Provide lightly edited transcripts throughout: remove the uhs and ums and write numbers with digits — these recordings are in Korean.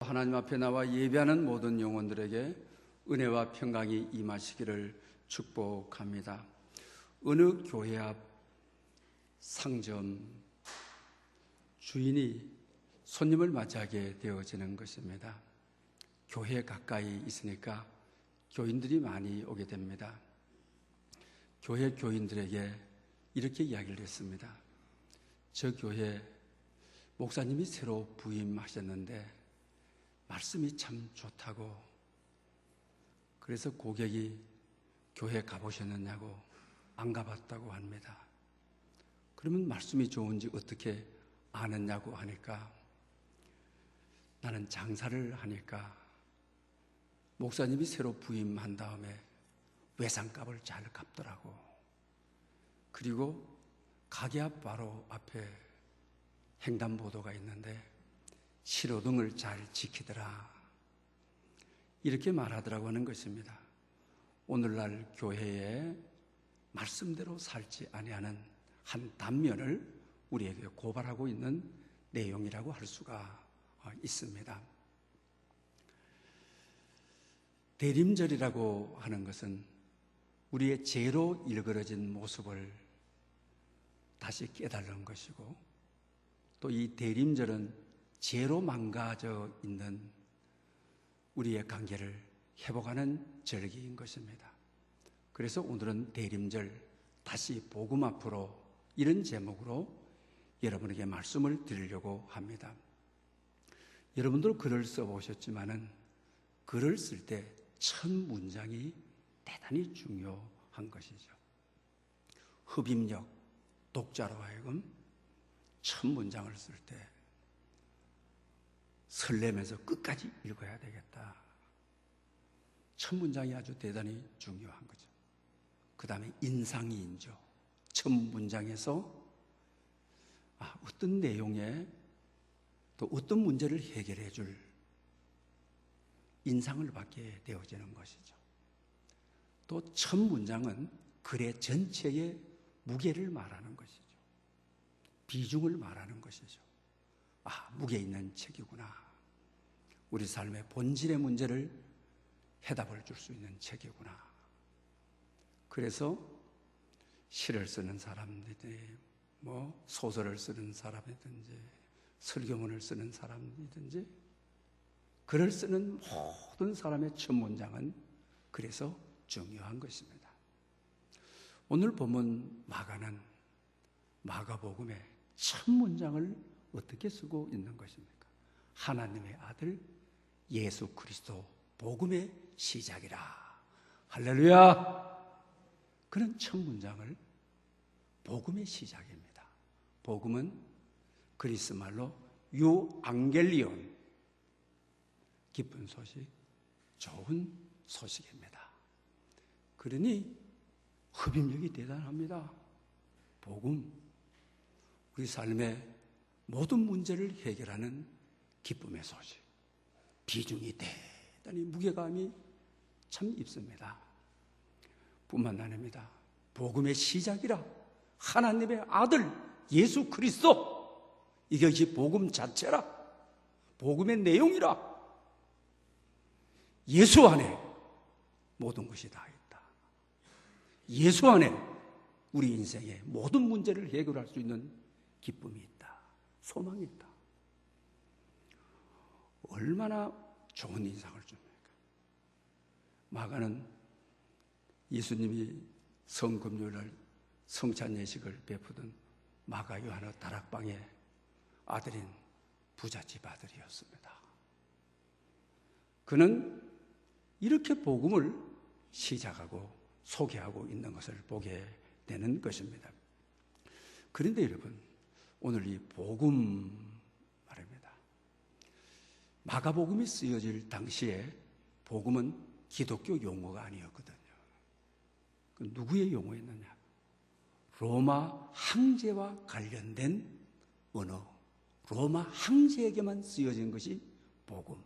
하나님 앞에 나와 예배하는 모든 영혼들에게 은혜와 평강이 임하시기를 축복합니다. 어느 교회 앞 상점 주인이 손님을 맞이하게 되어지는 것입니다. 교회에 가까이 있으니까 교인들이 많이 오게 됩니다. 교회 교인들에게 이렇게 이야기를 했습니다. 저 교회 목사님이 새로 부임하셨는데 말씀이 참 좋다고, 그래서 고객이 교회 가보셨느냐고 안 가봤다고 합니다. 그러면 말씀이 좋은지 어떻게 아느냐고 하니까, 나는 장사를 하니까 목사님이 새로 부임한 다음에 외상값을 잘 갚더라고. 그리고 가게 앞 바로 앞에 횡단보도가 있는데 신호등을 잘 지키더라, 이렇게 말하더라고 하는 것입니다. 오늘날 교회에 말씀대로 살지 아니하는 한 단면을 우리에게 고발하고 있는 내용이라고 할 수가 있습니다. 대림절이라고 하는 것은 우리의 죄로 일그러진 모습을 다시 깨달은 것이고, 또 이 대림절은 죄로 망가져 있는 우리의 관계를 회복하는 절기인 것입니다. 그래서 오늘은 대림절 다시 복음 앞으로, 이런 제목으로 여러분에게 말씀을 드리려고 합니다. 여러분들 글을 써보셨지만은 글을 쓸 때 첫 문장이 대단히 중요한 것이죠. 흡입력, 독자로 하여금 첫 문장을 쓸 때 설레면서 끝까지 읽어야 되겠다. 첫 문장이 아주 대단히 중요한 거죠. 그 다음에 인상이인죠. 첫 문장에서 어떤 내용에 또 어떤 문제를 해결해 줄 인상을 받게 되어지는 것이죠. 또 첫 문장은 글의 전체의 무게를 말하는 것이죠. 비중을 말하는 것이죠. 무게 있는 책이구나. 우리 삶의 본질의 문제를 해답을 줄 수 있는 책이구나. 그래서 시를 쓰는 사람들이 소설을 쓰는 사람이든지 설교문을 쓰는 사람이든지 글을 쓰는 모든 사람의 첫 문장은 그래서 중요한 것입니다. 오늘 본문 마가는 마가복음의 첫 문장을 어떻게 쓰고 있는 것입니까? 하나님의 아들 예수 그리스도 복음의 시작이라. 할렐루야! 그런 첫 문장을 복음의 시작입니다. 복음은 그리스 말로 유앙겔리온, 기쁜 소식, 좋은 소식입니다. 그러니 흡입력이 대단합니다. 복음, 우리 삶의 모든 문제를 해결하는 기쁨의 소식, 비중이 대단히 무게감이 참 있습니다. 뿐만 아닙니다. 복음의 시작이라. 하나님의 아들 예수 그리스도, 이것이 복음 자체라. 복음의 내용이라. 예수 안에 모든 것이 다 있다. 예수 안에 우리 인생의 모든 문제를 해결할 수 있는 기쁨이 있다. 소망이 있다. 얼마나 좋은 인상을 줍니까? 마가는 예수님이 성금요일날 성찬 예식을 베푸던 마가 요한의 다락방의 아들인 부잣집 아들이었습니다. 그는 이렇게 복음을 시작하고 소개하고 있는 것을 보게 되는 것입니다. 그런데 여러분, 오늘 이 복음 말입니다. 마가복음이 쓰여질 당시에 복음은 기독교 용어가 아니었거든요. 그 누구의 용어였느냐? 로마 황제와 관련된 언어, 로마 황제에게만 쓰여진 것이 복음.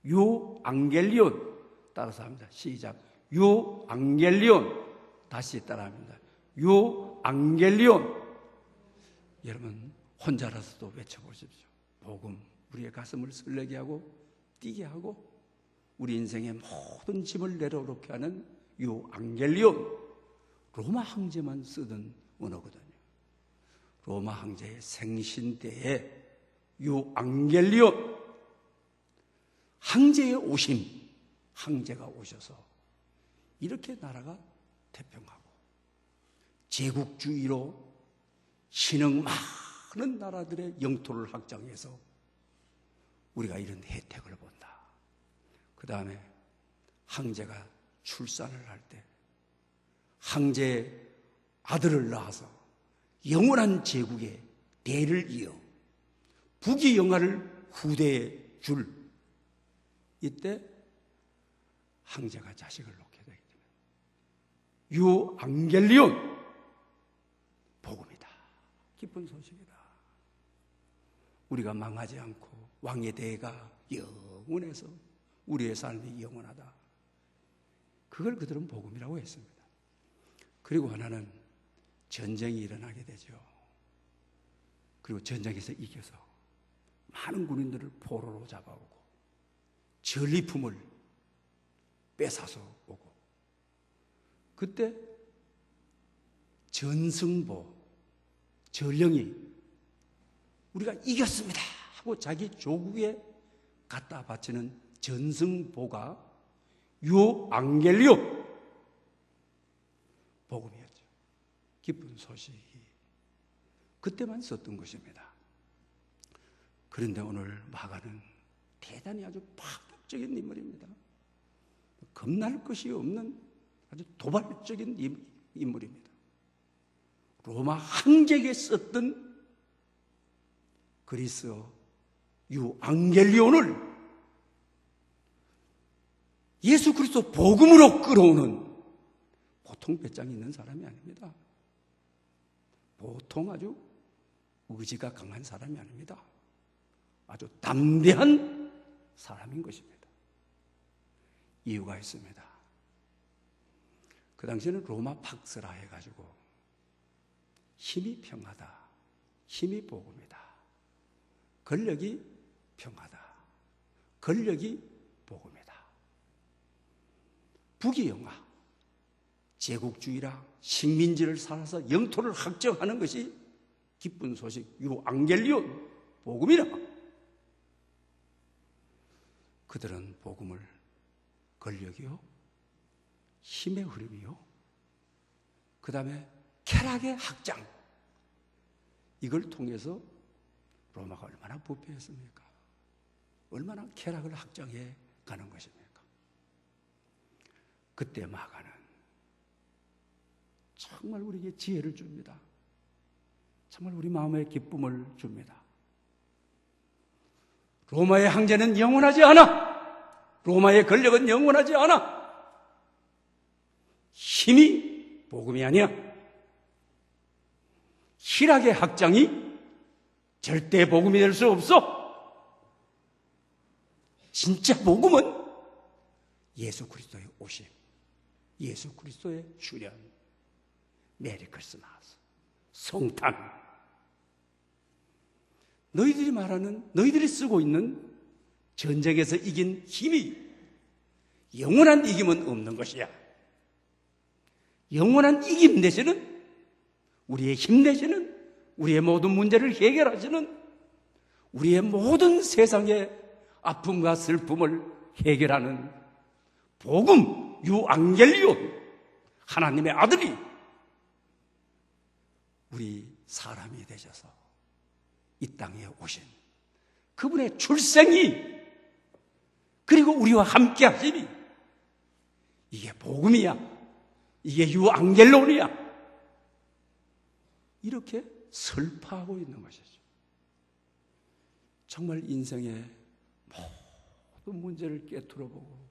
유앙겔리온, 따라서 합니다. 시작. 유앙겔리온. 다시 따라합니다. 유앙겔리온. 여러분 혼자라서도 외쳐보십시오. 복음, 우리의 가슴을 설레게 하고 뛰게 하고 우리 인생의 모든 짐을 내려놓게 하는 유앙겔리온, 로마 황제만 쓰던 언어거든요. 로마 황제의 생신대에 유앙겔리온, 황제의 오심, 황제가 오셔서 이렇게 나라가 태평하고 제국주의로 신흥 많은 나라들의 영토를 확장해서 우리가 이런 혜택을 본다. 그 다음에 황제가 출산을 할 때 황제의 아들을 낳아서 영원한 제국의 대를 이어 북의 영화를 후대에 줄, 이때 황제가 자식을 놓게 되기 때문에 유앙겔리온, 복음이다. 기쁜 소식이다. 우리가 망하지 않고 왕의 대가 영원해서 우리의 삶이 영원하다. 그걸 그들은 복음이라고 했습니다. 그리고 하나는 전쟁이 일어나게 되죠. 그리고 전쟁에서 이겨서 많은 군인들을 포로로 잡아오고 전리품을 뺏어서 오고, 그때 전승보, 전령이 우리가 이겼습니다 하고 자기 조국에 갖다 바치는 전승보가 유앙겔리온, 복음이었죠. 기쁜 소식이 그때만 썼던 것입니다. 그런데 오늘 마가는 대단히 아주 파격적인 인물입니다. 겁날 것이 없는 아주 도발적인 인물입니다. 로마 황제에게 썼던 그리스어 유앙겔리온을 예수 그리스도 복음으로 끌어오는 보통 배짱이 있는 사람이 아닙니다. 보통 아주 의지가 강한 사람이 아닙니다. 아주 담대한 사람인 것입니다. 이유가 있습니다. 그 당시에는 로마 팍스라 해가지고 힘이 평하다, 힘이 복음이다, 권력이 평하다, 권력이 복음이다. 북의 영화, 제국주의라 식민지를 살아서 영토를 확정하는 것이 기쁜 소식 유앙겔리온, 복음이라. 그들은 복음을 권력이요, 힘의 흐름이요, 그 다음에 쾌락의 확장, 이걸 통해서 로마가 얼마나 부패했습니까? 얼마나 쾌락을 확장해 가는 것입니까? 그때 마가는 정말 우리에게 지혜를 줍니다. 정말 우리 마음에 기쁨을 줍니다. 로마의 황제는 영원하지 않아. 로마의 권력은 영원하지 않아. 힘이 복음이 아니야. 희락의 확장이 절대 복음이 될 수 없어. 진짜 복음은 예수 그리스도의 오심, 예수 그리스도의 출현, 메리 크리스마스, 성탄. 너희들이 말하는, 너희들이 쓰고 있는 전쟁에서 이긴 힘이 영원한 이김은 없는 것이야. 영원한 이김 내지는, 우리의 힘 내지는, 우리의 모든 문제를 해결하시는, 우리의 모든 세상의 아픔과 슬픔을 해결하는 복음, 유앙겔리온, 하나님의 아들이 우리 사람이 되셔서 이 땅에 오신 그분의 출생이, 그리고 우리와 함께 하시니, 이게 복음이야. 이게 유앙겔리온이야. 이렇게 설파하고 있는 것이죠. 정말 인생의 모든 문제를 깨트려보고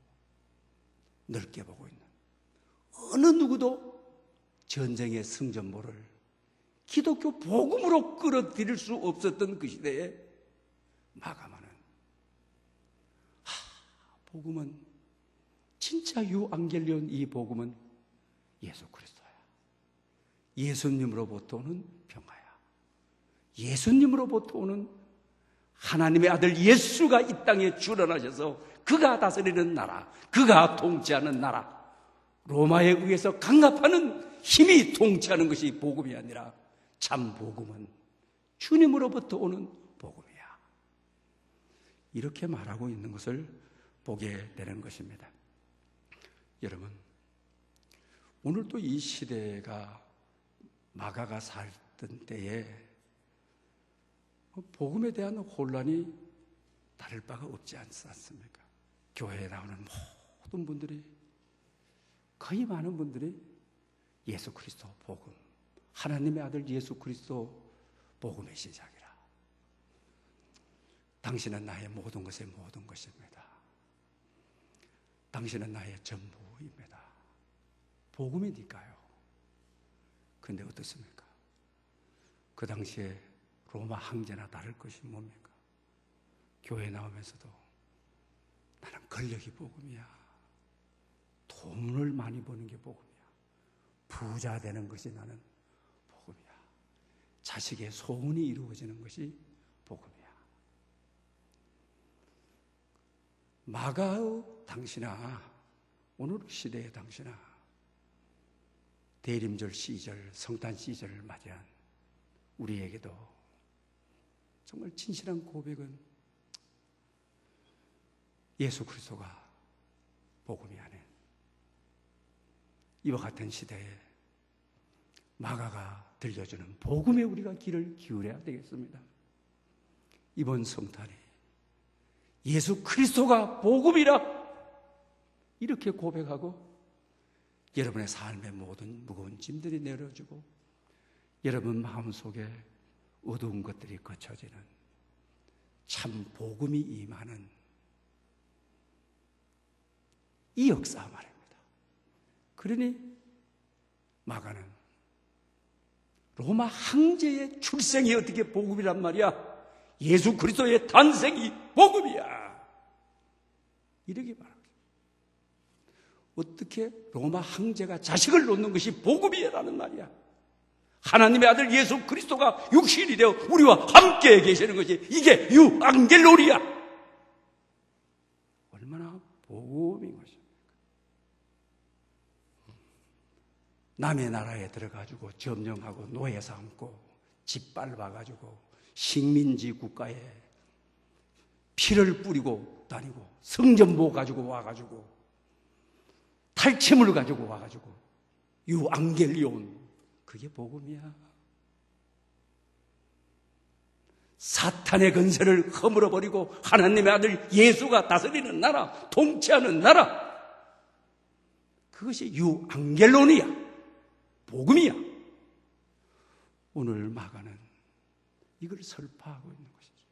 넓게 보고 있는 어느 누구도 전쟁의 승전보를 기독교 복음으로 끌어들일 수 없었던 그 시대에 마가마는 복음은, 진짜 유앙겔리온, 이 복음은 예수 그리스도야. 예수님으로부터 오는 평화야. 예수님으로부터 오는 하나님의 아들 예수가 이 땅에 출현하셔서 그가 다스리는 나라, 그가 통치하는 나라, 로마에 의해서 강압하는 힘이 통치하는 것이 복음이 아니라 참 복음은 주님으로부터 오는 복음이야. 이렇게 말하고 있는 것을 보게 되는 것입니다. 여러분, 오늘도 이 시대가 마가가 살던 때에 복음에 대한 혼란이 다를 바가 없지 않습니까? 교회에 나오는 모든 분들이, 거의 많은 분들이 예수 그리스도 복음, 하나님의 아들 예수 그리스도 복음의 시작이라. 당신은 나의 모든 것의 모든 것입니다. 당신은 나의 전부입니다. 복음이니까요. 그런데 어떻습니까? 그 당시에 로마 황제나 다를 것이 뭡니까? 교회 나오면서도 나는 권력이 복음이야. 돈을 많이 버는 게 복음이야. 부자 되는 것이 나는 복음이야. 자식의 소원이 이루어지는 것이 복음이야. 마가의 당시나 오늘 시대의 당시나 대림절 시절, 성탄 시절을 맞이한 우리에게도 정말 진실한 고백은 예수 그리스도가 복음이 아닌 이와 같은 시대에 마가가 들려주는 복음에 우리가 귀를 기울여야 되겠습니다. 이번 성탄이 예수 그리스도가 복음이라 이렇게 고백하고 여러분의 삶의 모든 무거운 짐들이 내려지고 여러분 마음속에 어두운 것들이 거쳐지는 참 복음이 임하는 이 역사 말입니다. 그러니 마가는 로마 황제의 출생이 어떻게 복음이란 말이야? 예수 그리스도의 탄생이 복음이야. 이러기 바랍니다. 어떻게 로마 황제가 자식을 놓는 것이 복음이라는 말이야. 하나님의 아들 예수 그리스도가 육신이 되어 우리와 함께 계시는 것이 이게 유앙겔로리야. 얼마나 복음인 것입니까? 남의 나라에 들어가지고 점령하고 노예 삼고 짓밟아가지고 식민지 국가에 피를 뿌리고 다니고 성전보 가지고 와가지고 탈취물 가지고 와가지고 유앙겔리온, 그게 복음이야. 사탄의 건설을 허물어버리고 하나님의 아들 예수가 다스리는 나라, 통치하는 나라, 그것이 유앙겔론이야. 복음이야. 오늘 마가는 이걸 설파하고 있는 것이죠.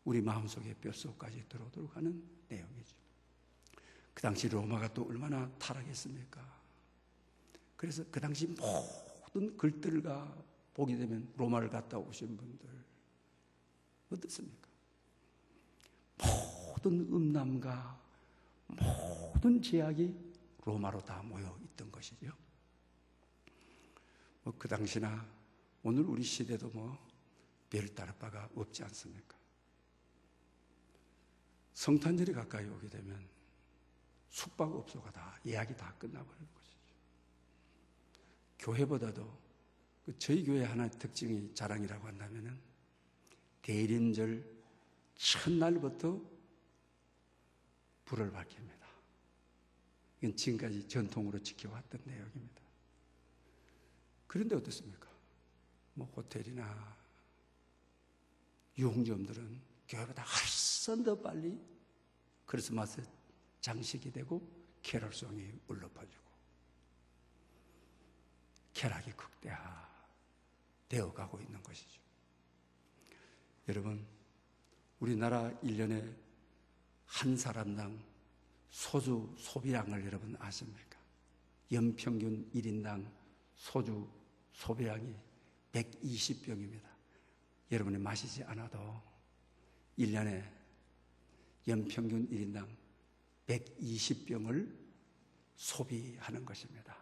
우리 마음속에 뼛속까지 들어오도록 하는 내용이죠. 그 당시 로마가 또 얼마나 타락했습니까? 그래서 그 당시 모든 글들과 보게 되면 로마를 갔다 오신 분들 어떻습니까? 모든 음란과 모든 제약이 로마로 다 모여 있던 것이죠. 그 당시나 오늘 우리 시대도 별 따를 바가 없지 않습니까? 성탄절이 가까이 오게 되면 숙박업소가 다 예약이 다 끝나버리는 것이죠. 교회보다도 저희 교회 하나의 특징이 자랑이라고 한다면은 대림절 첫날부터 불을 밝힙니다. 이건 지금까지 전통으로 지켜왔던 내용입니다. 그런데 어떻습니까? 호텔이나 유흥점들은 교회보다 훨씬 더 빨리 크리스마스 장식이 되고 캐럴송이 울려 퍼지고 쾌락이 극대화되어 가고 있는 것이죠. 여러분, 우리나라 1년에 한 사람당 소주 소비량을 여러분 아십니까? 연평균 1인당 소주 소비량이 120병입니다. 여러분이 마시지 않아도 1년에 연평균 1인당 120병을 소비하는 것입니다.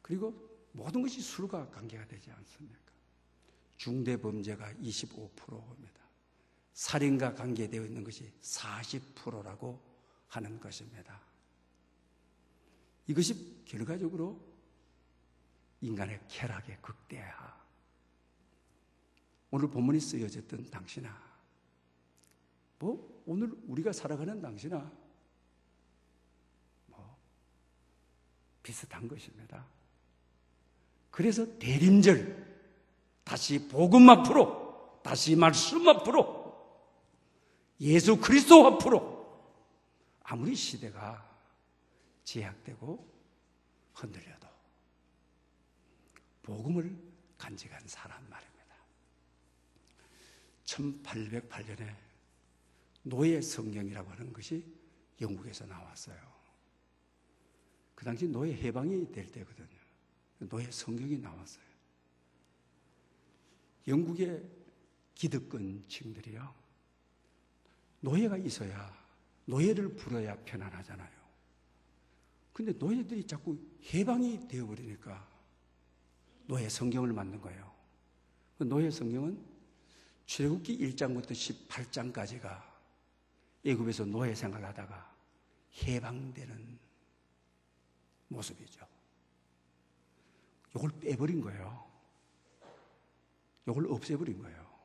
그리고 모든 것이 술과 관계가 되지 않습니까? 중대범죄가 25%입니다. 살인과 관계되어 있는 것이 40%라고 하는 것입니다. 이것이 결과적으로 인간의 쾌락의 극대화. 오늘 본문이 쓰여졌던 당신아, 오늘 우리가 살아가는 당신아, 비슷한 것입니다. 그래서 대림절, 다시 복음 앞으로, 다시 말씀 앞으로, 예수 그리스도 앞으로, 아무리 시대가 제약되고 흔들려도 복음을 간직한 사람 말입니다. 1808년에 노예 성경이라고 하는 것이 영국에서 나왔어요. 그 당시 노예 해방이 될 때거든요. 노예 성경이 나왔어요. 영국의 기득권층들이요, 노예가 있어야, 노예를 불어야 편안하잖아요. 근데 노예들이 자꾸 해방이 되어버리니까 노예 성경을 만든 거예요. 그 노예 성경은 출애굽기 1장부터 18장까지가 애굽에서 노예 생활을 하다가 해방되는 모습이죠. 이걸 빼버린 거예요. 이걸 없애버린 거예요.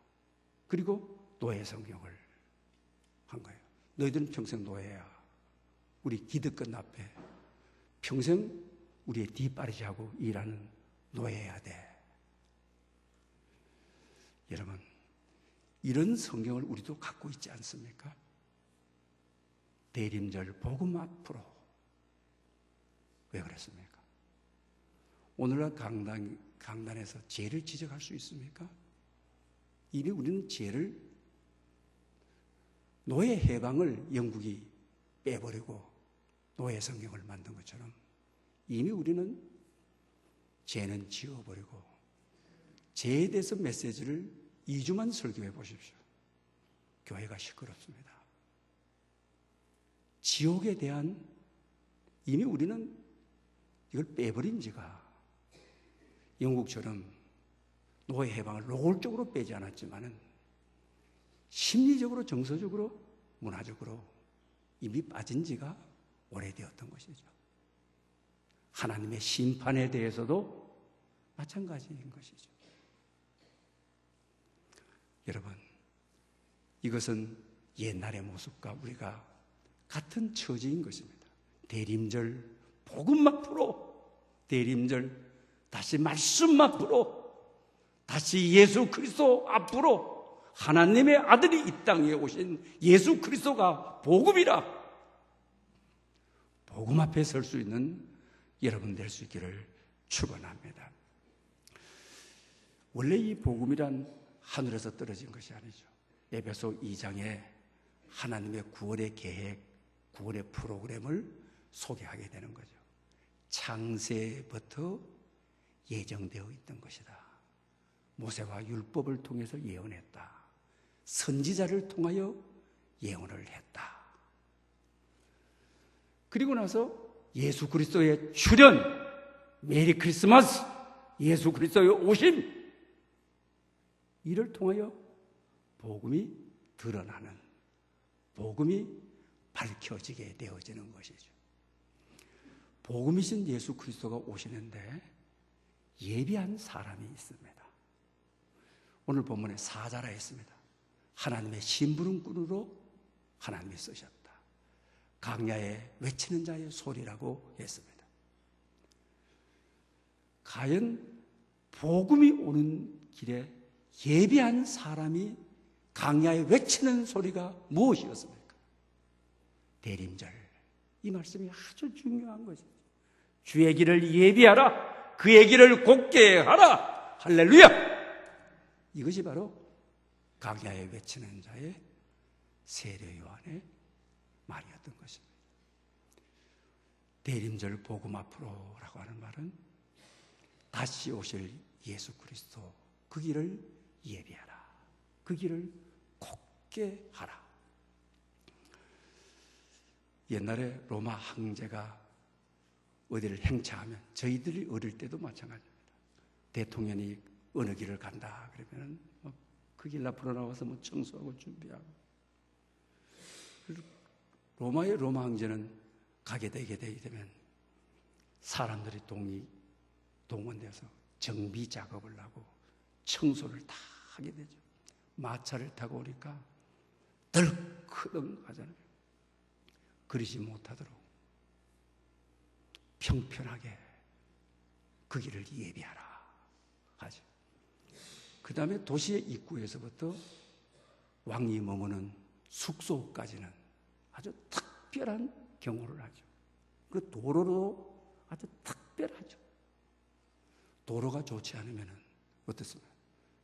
그리고 노예 성경을 한 거예요. 너희들은 평생 노예야. 우리 기득권 앞에 평생 우리의 뒷바라지하고 일하는 노예해야 돼. 여러분, 이런 성경을 우리도 갖고 있지 않습니까? 대림절 복음 앞으로. 왜 그랬습니까? 오늘날 강단에서 죄를 지적할 수 있습니까? 이미 우리는 죄를, 노예 해방을 영국이 빼버리고 노예 성경을 만든 것처럼 이미 우리는 죄는 지워버리고, 죄에 대해서 메시지를 2주만 설교해 보십시오. 교회가 시끄럽습니다. 지옥에 대한, 이미 우리는 이걸 빼버린 지가, 영국처럼 노예 해방을 노골적으로 빼지 않았지만은 심리적으로, 정서적으로, 문화적으로 이미 빠진 지가 오래되었던 것이죠. 하나님의 심판에 대해서도 마찬가지인 것이죠. 여러분, 이것은 옛날의 모습과 우리가 같은 처지인 것입니다. 대림절 복음 앞으로, 대림절 다시 말씀 앞으로, 다시 예수 그리스도 앞으로, 하나님의 아들이 이 땅에 오신 예수 그리스도가 복음이라, 복음 앞에 설 수 있는 여러분 될 수 있기를 축원합니다. 원래 이 복음이란 하늘에서 떨어진 것이 아니죠. 에베소 2장에 하나님의 구원의 계획, 구원의 프로그램을 소개하게 되는 거죠. 창세부터 예정되어 있던 것이다. 모세와 율법을 통해서 예언했다. 선지자를 통하여 예언을 했다. 그리고 나서 예수 그리스도의 출현, 메리 크리스마스, 예수 그리스도의 오심, 이를 통하여 복음이 드러나는, 복음이 밝혀지게 되어지는 것이죠. 복음이신 예수 그리스도가 오시는데 예비한 사람이 있습니다. 오늘 본문에 사자라 했습니다. 하나님의 심부름꾼으로 하나님이 쓰셨다. 강야에 외치는 자의 소리라고 했습니다. 과연 복음이 오는 길에 예비한 사람이 강야에 외치는 소리가 무엇이었습니까? 대림절. 이 말씀이 아주 중요한 것이죠. 주의 길을 예비하라. 그의 길을 곧게 하라. 할렐루야. 이것이 바로 강야에 외치는 자의 세례 요한의 말이었던 것입니다. 대림절 복음 앞으로라고 하는 말은 다시 오실 예수 그리스도, 그 길을 예비하라. 그 길을 곧게 하라. 옛날에 로마 황제가 어디를 행차하면, 저희들이 어릴 때도 마찬가지입니다. 대통령이 어느 길을 간다 그러면 그 길 앞으로 나와서 청소하고 준비하고. 로마의 로마 황제는 가게 되면 사람들이 동원돼서 정비 작업을 하고 청소를 다 하게 되죠. 마차를 타고 오니까 덜크덩 하잖아요. 그러지 못하도록 평편하게 그 길을 예비하라 하죠. 그 다음에 도시의 입구에서부터 왕이 머무는 숙소까지는 아주 특별한 경호를 하죠. 그 도로로 아주 특별하죠. 도로가 좋지 않으면 어떻습니까?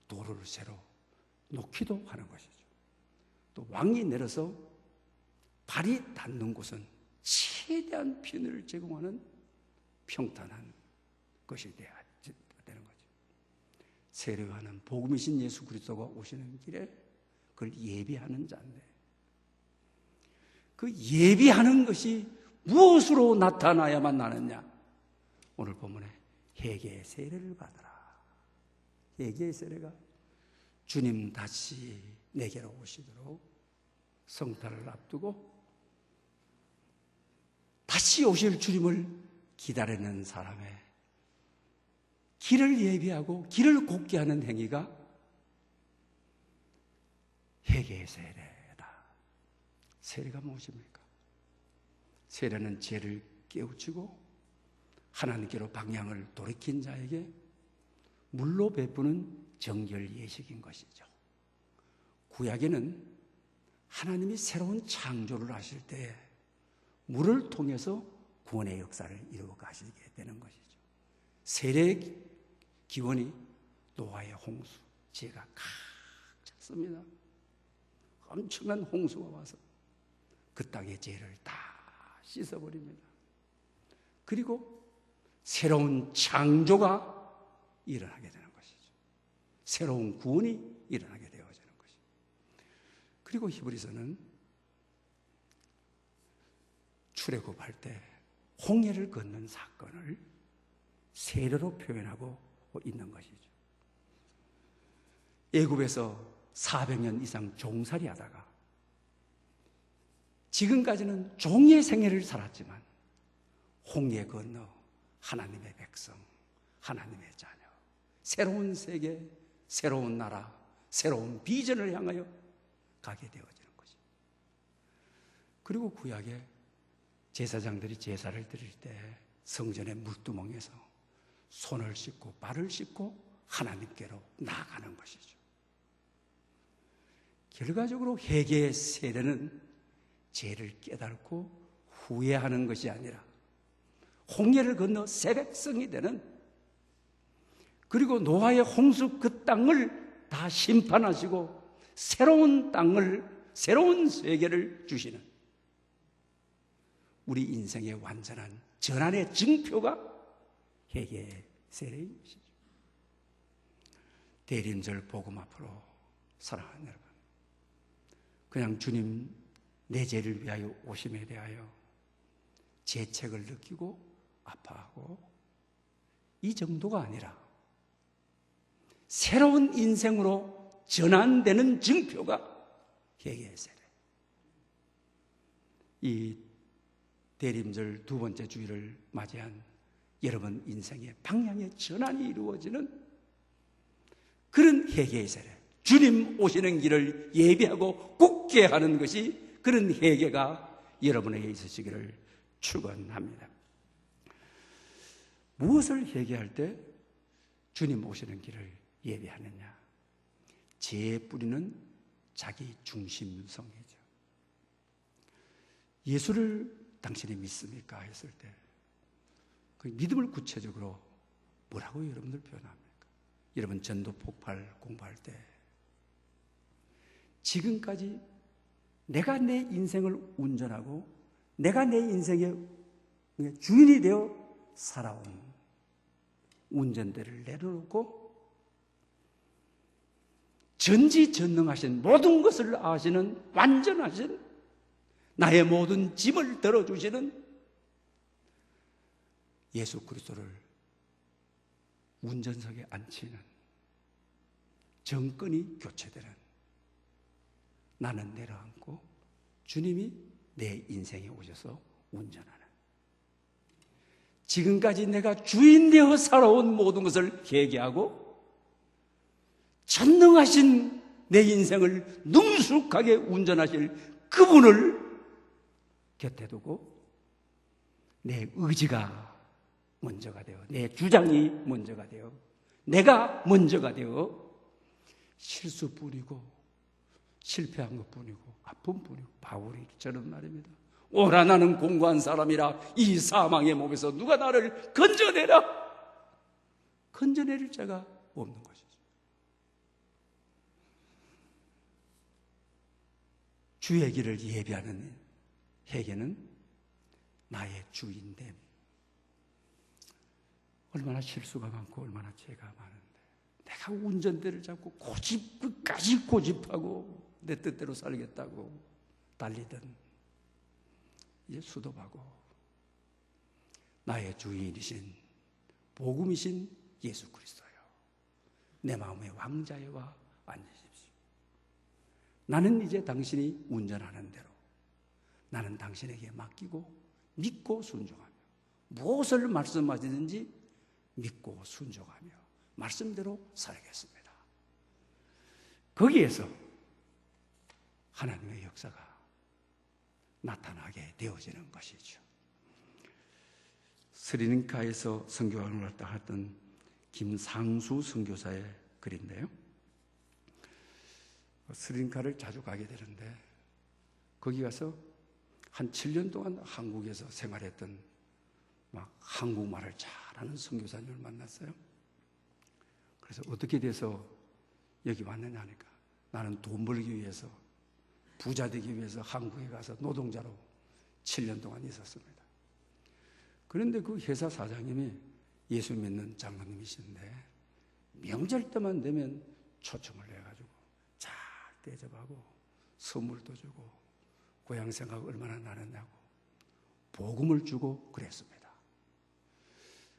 도로를 새로 놓기도 하는 것이죠. 또 왕이 내려서 발이 닿는 곳은 최대한 편의를 제공하는 평탄한 것이 되어야 되는 거죠. 세례요한은 복음이신 예수 그리스도가 오시는 길에 그걸 예비하는 자인데, 그 예비하는 것이 무엇으로 나타나야만 나느냐? 오늘 본문에 회개의 세례를 받으라. 회개의 세례가 주님 다시 내게로 오시도록 성탄을 앞두고 다시 오실 주님을 기다리는 사람의 길을 예비하고 길을 곱게 하는 행위가 회개의 세례다. 세례가 무엇입니까? 세례는 죄를 깨우치고 하나님께로 방향을 돌이킨 자에게 물로 베푸는 정결 예식인 것이죠. 구약에는 하나님이 새로운 창조를 하실 때 물을 통해서 구원의 역사를 이루어 가시게 되는 것이죠. 세례의 기원이 노아의 홍수, 죄가 칵 찼습니다. 엄청난 홍수가 와서 그 땅의 죄를 다 씻어버립니다. 그리고 새로운 창조가 일어나게 되는 것이죠. 새로운 구원이 일어나게 되어지는 것이죠. 그리고 히브리서는 출애굽할 때 홍해를 건넌 사건을 세례로 표현하고 있는 것이죠. 애굽에서 400년 이상 종살이 하다가 지금까지는 종의 생애를 살았지만 홍해 건너 하나님의 백성, 하나님의 자녀, 새로운 세계, 새로운 나라, 새로운 비전을 향하여 가게 되어지는 것입니다. 그리고 구약에 제사장들이 제사를 드릴 때 성전의 물두멍에서 손을 씻고 발을 씻고 하나님께로 나아가는 것이죠. 결과적으로 회개의 세례는 죄를 깨닫고 후회하는 것이 아니라 홍해를 건너 새 백성이 되는, 그리고 노아의 홍수 그 땅을 다 심판하시고 새로운 땅을, 새로운 세계를 주시는 우리 인생의 완전한 전환의 증표가 회개의 세례인 것이죠. 대림절 복음 앞으로 사랑하는 여러분, 그냥 주님 내 죄를 위하여 오심에 대하여 죄책을 느끼고 아파하고 이 정도가 아니라 새로운 인생으로 전환되는 증표가 회개의 세례. 이 대림절 두 번째 주일을 맞이한 여러분 인생의 방향의 전환이 이루어지는 그런 회개의 세례, 주님 오시는 길을 예비하고 굳게 하는 것이, 그런 회개가 여러분에게 있으시기를 축원합니다. 무엇을 회개할 때 주님 오시는 길을 예비하느냐? 죄의 뿌리는 자기 중심성이죠. 예수를 당신이 믿습니까? 했을 때 그 믿음을 구체적으로 뭐라고 여러분들 표현합니까? 여러분 전도 폭발 공부할 때 지금까지 내가 내 인생을 운전하고 내가 내 인생의 주인이 되어 살아온 운전대를 내려놓고 전지전능하신 모든 것을 아시는 완전하신 나의 모든 짐을 들어주시는 예수 그리스도를 운전석에 앉히는 정권이 교체되는, 나는 내려앉고 주님이 내 인생에 오셔서 운전하는, 지금까지 내가 주인 되어 살아온 모든 것을 회개하고 전능하신 내 인생을 능숙하게 운전하실 그분을 곁에 두고 내 의지가 먼저가 되어, 내 주장이 먼저가 되어, 내가 먼저가 되어 실수 뿌리고 실패한 것 뿐이고 아픔 뿐이고, 바울이 저런 말입니다. 오라 나는 공고한 사람이라 이 사망의 몸에서 누가 나를 건져내라. 건져내릴 자가 없는 것이죠. 주의 길을 예비하는 회개는 나의 주인됨. 얼마나 실수가 많고 얼마나 죄가 많은데 내가 운전대를 잡고 끝까지 고집하고 내 뜻대로 살겠다고 달리던 이제 수도하고 나의 주인이신 복음이신 예수 그리스도요, 내 마음의 왕자여와 앉으십시오. 나는 이제 당신이 운전하는 대로 나는 당신에게 맡기고 믿고 순종하며 무엇을 말씀하시든지 믿고 순종하며 말씀대로 살겠습니다. 거기에서 하나님의 역사가 나타나게 되어지는 것이죠. 스리랑카에서 선교학을 왔다 했던 김상수 선교사의 글인데요. 스리랑카를 자주 가게 되는데 거기 가서 한 7년 동안 한국에서 생활했던 막 한국말을 잘하는 선교사님을 만났어요. 그래서 어떻게 돼서 여기 왔느냐 하니까 나는 돈 벌기 위해서, 부자 되기 위해서 한국에 가서 노동자로 7년 동안 있었습니다. 그런데 그 회사 사장님이 예수 믿는 장로님이신데 명절 때만 되면 초청을 해가지고 잘 대접하고 선물도 주고 고향 생각 얼마나 나느냐고 복음을 주고 그랬습니다.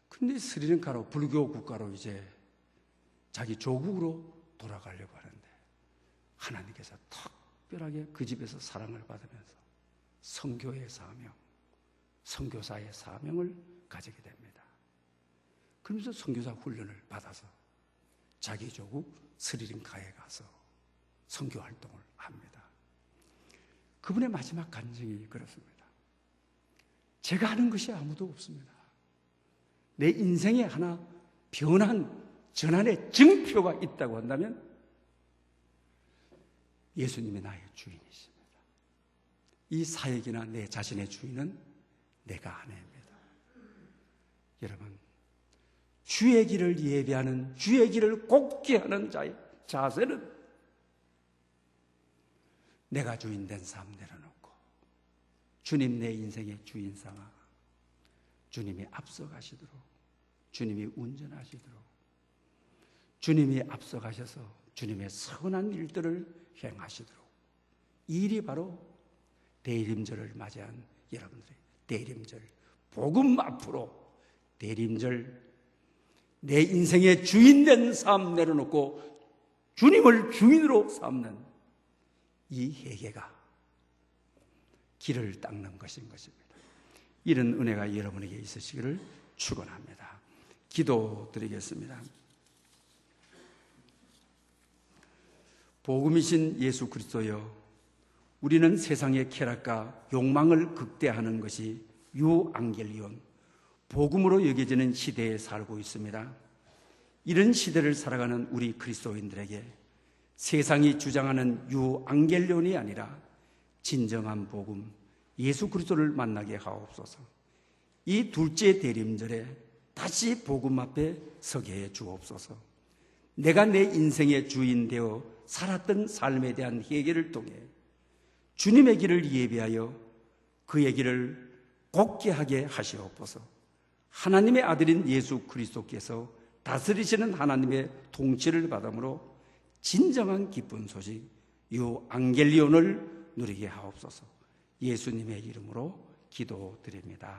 근데 스리랑카로, 불교 국가로 이제 자기 조국으로 돌아가려고 하는데 하나님께서 특별하게 그 집에서 사랑을 받으면서 선교의 사명, 선교사의 사명을 가지게 됩니다. 그러면서 선교사 훈련을 받아서 자기 조국 스리랑카에 가서 선교 활동을 합니다. 그분의 마지막 간증이 그렇습니다. 제가 하는 것이 아무도 없습니다. 내 인생에 하나 변한 전환의 증표가 있다고 한다면 예수님이 나의 주인이십니다. 이 사역이나 내 자신의 주인은 내가 아내입니다. 여러분, 주의 길을 예배하는, 주의 길을 곱게 하는 자의 자세는 내가 주인 된 삶 내려놓고 주님 내 인생의 주인 삼아 주님이 앞서가시도록, 주님이 운전하시도록, 주님이 앞서가셔서 주님의 선한 일들을 행하시도록, 이 일이 바로 대림절을 맞이한 여러분들의 대림절, 복음 앞으로 대림절, 내 인생의 주인된 삶 내려놓고 주님을 주인으로 삼는 이 회개가 길을 닦는 것인 것입니다. 이런 은혜가 여러분에게 있으시기를 축원합니다. 기도드리겠습니다. 복음이신 예수 그리스도여, 우리는 세상의 쾌락과 욕망을 극대화하는 것이 유앙겔리온, 복음으로 여겨지는 시대에 살고 있습니다. 이런 시대를 살아가는 우리 그리스도인들에게 세상이 주장하는 유앙겔리온이 아니라 진정한 복음, 예수 그리스도를 만나게 하옵소서. 이 둘째 대림절에 다시 복음 앞에 서게 해 주옵소서. 내가 내 인생의 주인 되어 살았던 삶에 대한 회개를 통해 주님의 길을 예비하여 그의 길을 곱게 하게 하시옵소서. 하나님의 아들인 예수 그리스도께서 다스리시는 하나님의 통치를 받음으로 진정한 기쁜 소식 유앙겔리온을 누리게 하옵소서. 예수님의 이름으로 기도드립니다.